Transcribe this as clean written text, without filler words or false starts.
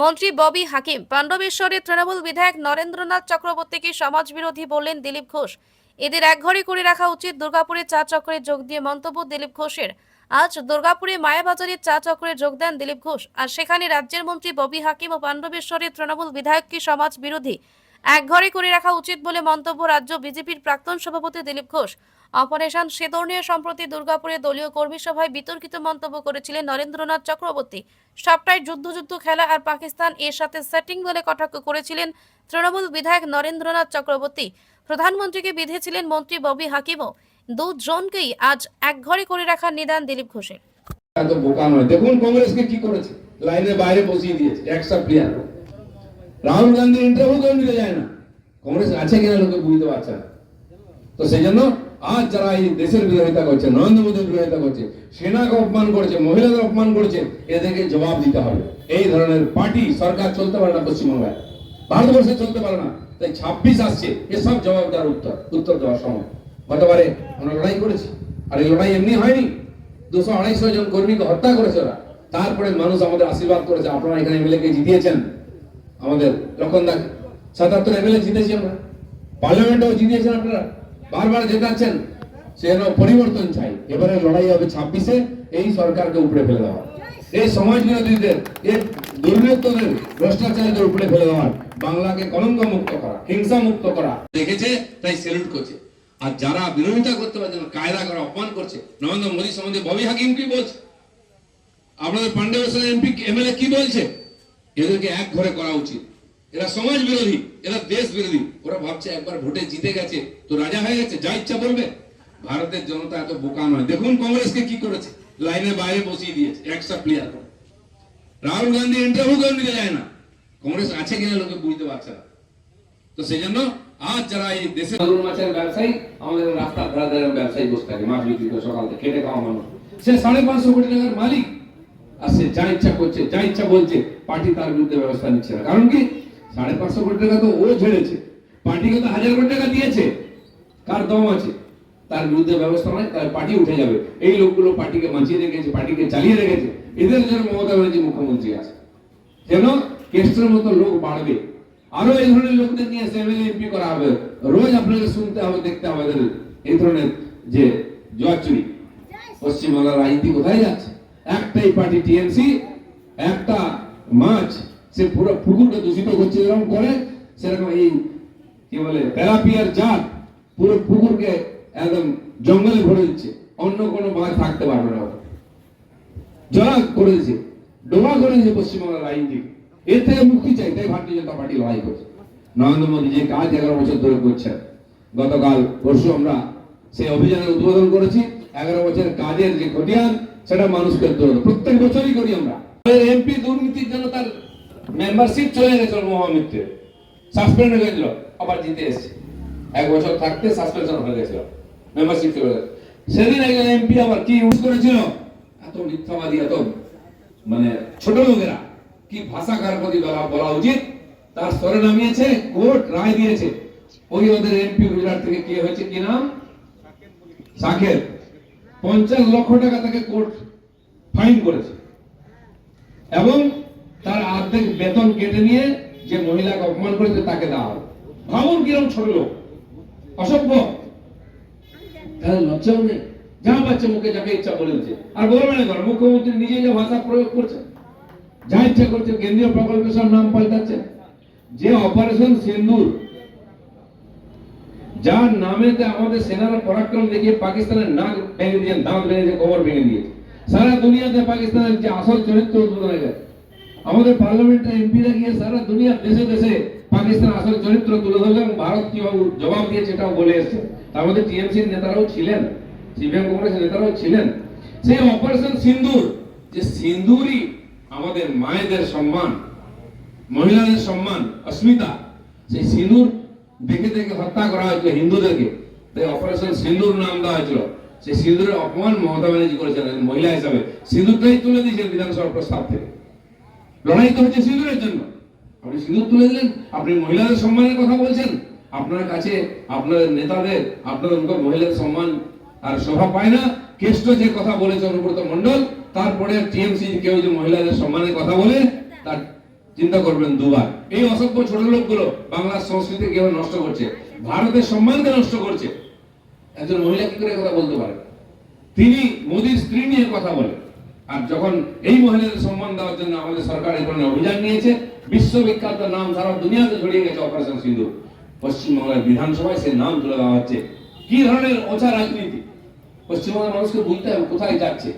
মন্ত্রী ববি হাকিম। পাণ্ডবেশ্বরের তৃণমূল বিধায়ক নরেন্দ্রনাথ চক্রবর্তীকে সমাজবিরোধী বললেন দিলীপ ঘোষ। এদের একঘরে করে রাখা উচিত। দুর্গাপুরে চা চক্রে যোগ দিয়ে মন্তব্য দিলীপ ঘোষের। আজ দুর্গাপুরে মায়াবাজারের চা চক্রে যোগ দেন দিলীপ ঘোষ। আর সেখানে রাজ্যের মন্ত্রী ববি হাকিম ও পাণ্ডবেশ্বরের তৃণমূল বিধায়ককে সমাজ বিরোধী একঘরে করে রাখা উচিত বলে মন্তব্য রাজ্য বিজেপির প্রাক্তন সভাপতি দিলীপ ঘোষ। অপারেশন সেতুর নিয়ে সম্প্রতি দুর্গাপুরে দলীয় কর্মী সভায় বিতর্কিত মন্তব্য করেছিলেন নরেন্দ্রনাথ চক্রবর্তী। সবটাই যুদ্ধ যুদ্ধ খেলা আর পাকিস্তান এর সাথে সেটিং বলে কটাক্ষ করেছিলেন তৃণমূল বিধায়ক নরেন্দ্রনাথ চক্রবর্তী। প্রধানমন্ত্রীকে বিঁধেছিলেন মন্ত্রী ববি হাকিমও। দুজনকেই আজ একঘরে করে রাখার নিদান দিলীপ ঘোষের। এত বোকা নয়। দেখুন কংগ্রেসকে কি করেছে, লাইনের বাইরে বসিয়ে দিয়েছে একটা প্লেয়ার। রাহুল গান্ধী ইন্টারভিউ কেউ নিতে যায় না, কংগ্রেস আছে কিনা লোকে বুঝতে পারছে না। তো সেই জন্য আজ যারা এই দেশের বিরোধিতা করছে, নরেন্দ্র মোদীর বিরোধিতা করছে, সেনাকে অপমান করেছে, মহিলাদের অপমান করেছে, এদেরকে জবাব দিতে হবে। এই ধরনের পার্টি সরকার চলতে পারে না পশ্চিমবাংলায়, ভারতবর্ষে চলতে পারে না। তাই 26 আসছে, এসব জবাব দেওয়ার উত্তর দেওয়ার সময়। গতবারে আমরা লড়াই করেছি, আর এই লড়াই এমনি হয়নি। 200-250 জন কর্মীকে হত্যা করেছে ওরা। তারপরে মানুষ আমাদের আশীর্বাদ করেছে। আপনারা এখানে এমএলএ কে জিতিয়েছেন, আমাদের লক্ষণদা 77 এমএলএ জিতেছি আমরা, পার্লামেন্টেও জিতিয়েছেন আপনারা, বারবার জেতাচ্ছেন। সেজন্য পরিবর্তন চাই। এবারে লড়াই হবে 26-এ এই সরকারকে উপরে ফেলে দেওয়া, এই সমাজ বিরোধীদের, এই দুর্বৃত্তদের, ভ্রষ্টাচারীদের উপরে ফেলে দেওয়া, বাংলাকে কলঙ্ক মুক্ত করা, হিংসা মুক্ত করা। দেখেছে তাই স্যালুট করছে। আর যারা বিরোধিতা করতে পারছে না, কায়দা করে অপমান করছে, নরেন্দ্র মোদী সম্বন্ধে ববি হাকিম কি বলছে, আপনাদের পাণ্ডবেশ্বর এমপি এমএলএ কি বলছে, এদেরকে এক ঘরে করা উচিত। এরা সমাজ বিরোধী, এরা দেশ বিরোধী। ওরা ভাবছে একবার ভোটে জিতে গেছে তো রাজা হয়ে গেছে, যা ইচ্ছা বলবে। ভারতের জনতা এত বোকা নয়। দেখুন কংগ্রেসকে কি করেছে, লাইনের বাইরে বসিয়ে দিয়েছে একটা প্লেয়ার। রাহুল গান্ধী ইন্টারভিউ কেউ নিতে যায় না, কংগ্রেস আছে কিনা লোকে বুঝতে পারছে না। তো সেই জন্য আজ যারা এই দেশে মাগুর মাছের ব্যবসায়ী, আমাদের রাস্তার ধারে ধারে ব্যবসায়ী বসে থাকে, মাছ বিক্রি করে সকাল থেকে খেটে খাওয়া মানুষ, সে 550 কোটি টাকার মালিক। আর সে যা ইচ্ছা করছে, যা ইচ্ছা বলছে, পার্টি তার বিরুদ্ধে ব্যবস্থা নিচ্ছে না। কারণ কি, 550 কোটি টাকা তো ও ঝেড়েছে, পার্টিকে তো 1000 কোটি টাকা দিয়েছে। কার দম আছে, তার বিরুদ্ধে ব্যবস্থা নয়, তার পার্টি উঠে যাবে। এই লোকগুলো পার্টিকে বাঁচিয়ে রেখেছে, পার্টিকে চালিয়ে রেখেছে। এদের জন্য মমতা ব্যানার্জি মুখ্যমন্ত্রী আছে, যেন কেস্টের মতো লোক বাড়বে। আরো এই ধরনের লোকদের নিয়ে এমএলএ এমপি করা হবে। রোজ আপনাকে শুনতে হবে, দেখতে হবে এই ধরনের যে জুয়াচুরি। পশ্চিমবাংলার রাজনীতি কোথায় যাচ্ছে? একটাই পার্টি টিএমসি, একটা মাছ, সে পুরো পুকুরকে দূষিত করছে, যেরকম করে সেরকম এই কি বলে তেলাপিয়ার জাত পুরো পুকুরকে একদম জঙ্গলে ভরে দিচ্ছে। অন্য কোনো মাছ থাকতে পারবে না, জলা করে দিচ্ছে, ডোবা করে দিচ্ছে পশ্চিমবাংলার রাজনীতি। এর থেকে মুক্তি চাই, তাই ভারতীয় জনতা পার্টি লড়াই করছে। নরেন্দ্র মোদী যে কাজ 11 বছর ধরে করছেন, গতকাল পরশু আমরা সেই অভিযানের উদ্বোধন করেছি। 11 বছরের কাজের যে খতিয়ান, সেটা মানুষকে তুলে ধরে প্রত্যেক বছরই করি আমরা। এমপি দুর্নীতির জন্য তার মেম্বারশিপ চলে গেছিল, মহামিত্রে সাসপেন্ড হয়ে গেছিল, আবার জিতে এসেছে। 1 বছর থাকতে সাসপেনশন হয়ে গেছিল, মেম্বারশিপ চলে গেছে। সেদিন একজন এমপি আবার কি ইউজ করেছিল, এত মিথ্যাবাদী, এত মানে ছোট লোকেরা কি ভাষা কার প্রতি বলা উচিত, তার স্তরে নামিয়েছে, কোর্ট রায় দিয়েছে। ওই ওদের এমপি গুজরাট থেকে কে হয়েছে, কি নাম, সাকের, 50 লক্ষ টাকা তাকে কোর্ট ফাইন করেছে, এবং তার অর্ধেক বেতন কেটে নিয়ে যে মহিলাকে অপমান করেছে তাকে দেওয়া হবে। ভাবুন কিরকম ছোট লোক, অসভ্য, তাহলে লজ্জাও নেই, যা পাচ্ছে মুখে যাকে ইচ্ছা বলেছে। আর বলবে না কেন, মুখ্যমন্ত্রী নিজে যে ভাষা প্রয়োগ করছে, যা ইচ্ছা করছে, কেন্দ্রীয় প্রকল্পের সব নাম পাল্টাচ্ছে। যে অপারেশন সিন্দুর, যার নামেতে আমাদের সেনারা পরাক্রম দেখিয়ে পাকিস্তানের নাক ভেঙে দিয়ে, দাঁত ভেঙে দিয়ে, কোমর ভেঙে দিয়েছে, সারা দুনিয়াতে পাকিস্তানের যে আসল চরিত্র উদ্বোধন হয়ে গেছে। আমাদের পার্লামেন্টের এমপিরা গিয়ে সারা দুনিয়ার দেশে দেশে পাকিস্তান আসল চরিত্র তুলে ধরলেন, ভারত কিভাবে জবাব দিয়েছে এটাও বলে এসছে। তার মধ্যে টিএমসির নেতারাও ছিলেন, সিপিএম কংগ্রেসের নেতারাও ছিলেন। সেই অপারেশন সিন্দুর, যে সিন্দুরই আমাদের মায়েদের সম্মান, মহিলাদের সম্মান, অস্মিতা, সেই সিঁদুর দেখে দেখে হত্যা করা হয়েছিল হিন্দুদেরকে, তাই অপারেশন সিন্দুর নাম দেওয়া হয়েছিল। সেই সিঁদুরের অপমান মমতা ব্যানার্জি করেছেন মহিলা হিসাবে, সিঁদুরটাই তুলে দিয়েছেন বিধানসভা প্রস্তাব থেকে। লড়াই তো হচ্ছে সিঁদুরের জন্য, আপনি সিঁদুর তুলে দিলেন, আপনি মহিলাদের সম্মানের কথা বলছেন। আপনার কাছে আপনাদের নেতাদের, আপনাদের মুখে মহিলাদের সম্মান আর শোভা পায় না। কেষ্ট যে কথা বলেছে অনুব্রত মণ্ডল, তারপরে টিএমসি কেউ যে মহিলাদের সম্মানের কথা বলে, তার চিন্তা করবেন দুবার। এই অসভ্য ছোট লোকগুলো বাংলার সংস্কৃতি কিভাবে নষ্ট করছে, ভারতের সম্মানকে নষ্ট করছে। একজন মহিলা কি করে কথা বলতে পারে? তিনি মোদীর স্ত্রী নিয়ে কথা বলে। আর যখন এই মহিলাদের সম্মান দেওয়ার জন্য আমাদের সরকার এই ধরনের অভিযান নিয়েছে, বিশ্ববিখ্যাত নাম সারা দুনিয়াতে ছড়িয়ে গেছে অপারেশন সিন্দুর, পশ্চিমবাংলার বিধানসভায় সে নাম তুলে দেওয়া হচ্ছে। কি ধরনের ওঝা রাজনীতি! পশ্চিমবঙ্গের মানুষকে বুঝতে হবে কোথায় যাচ্ছে।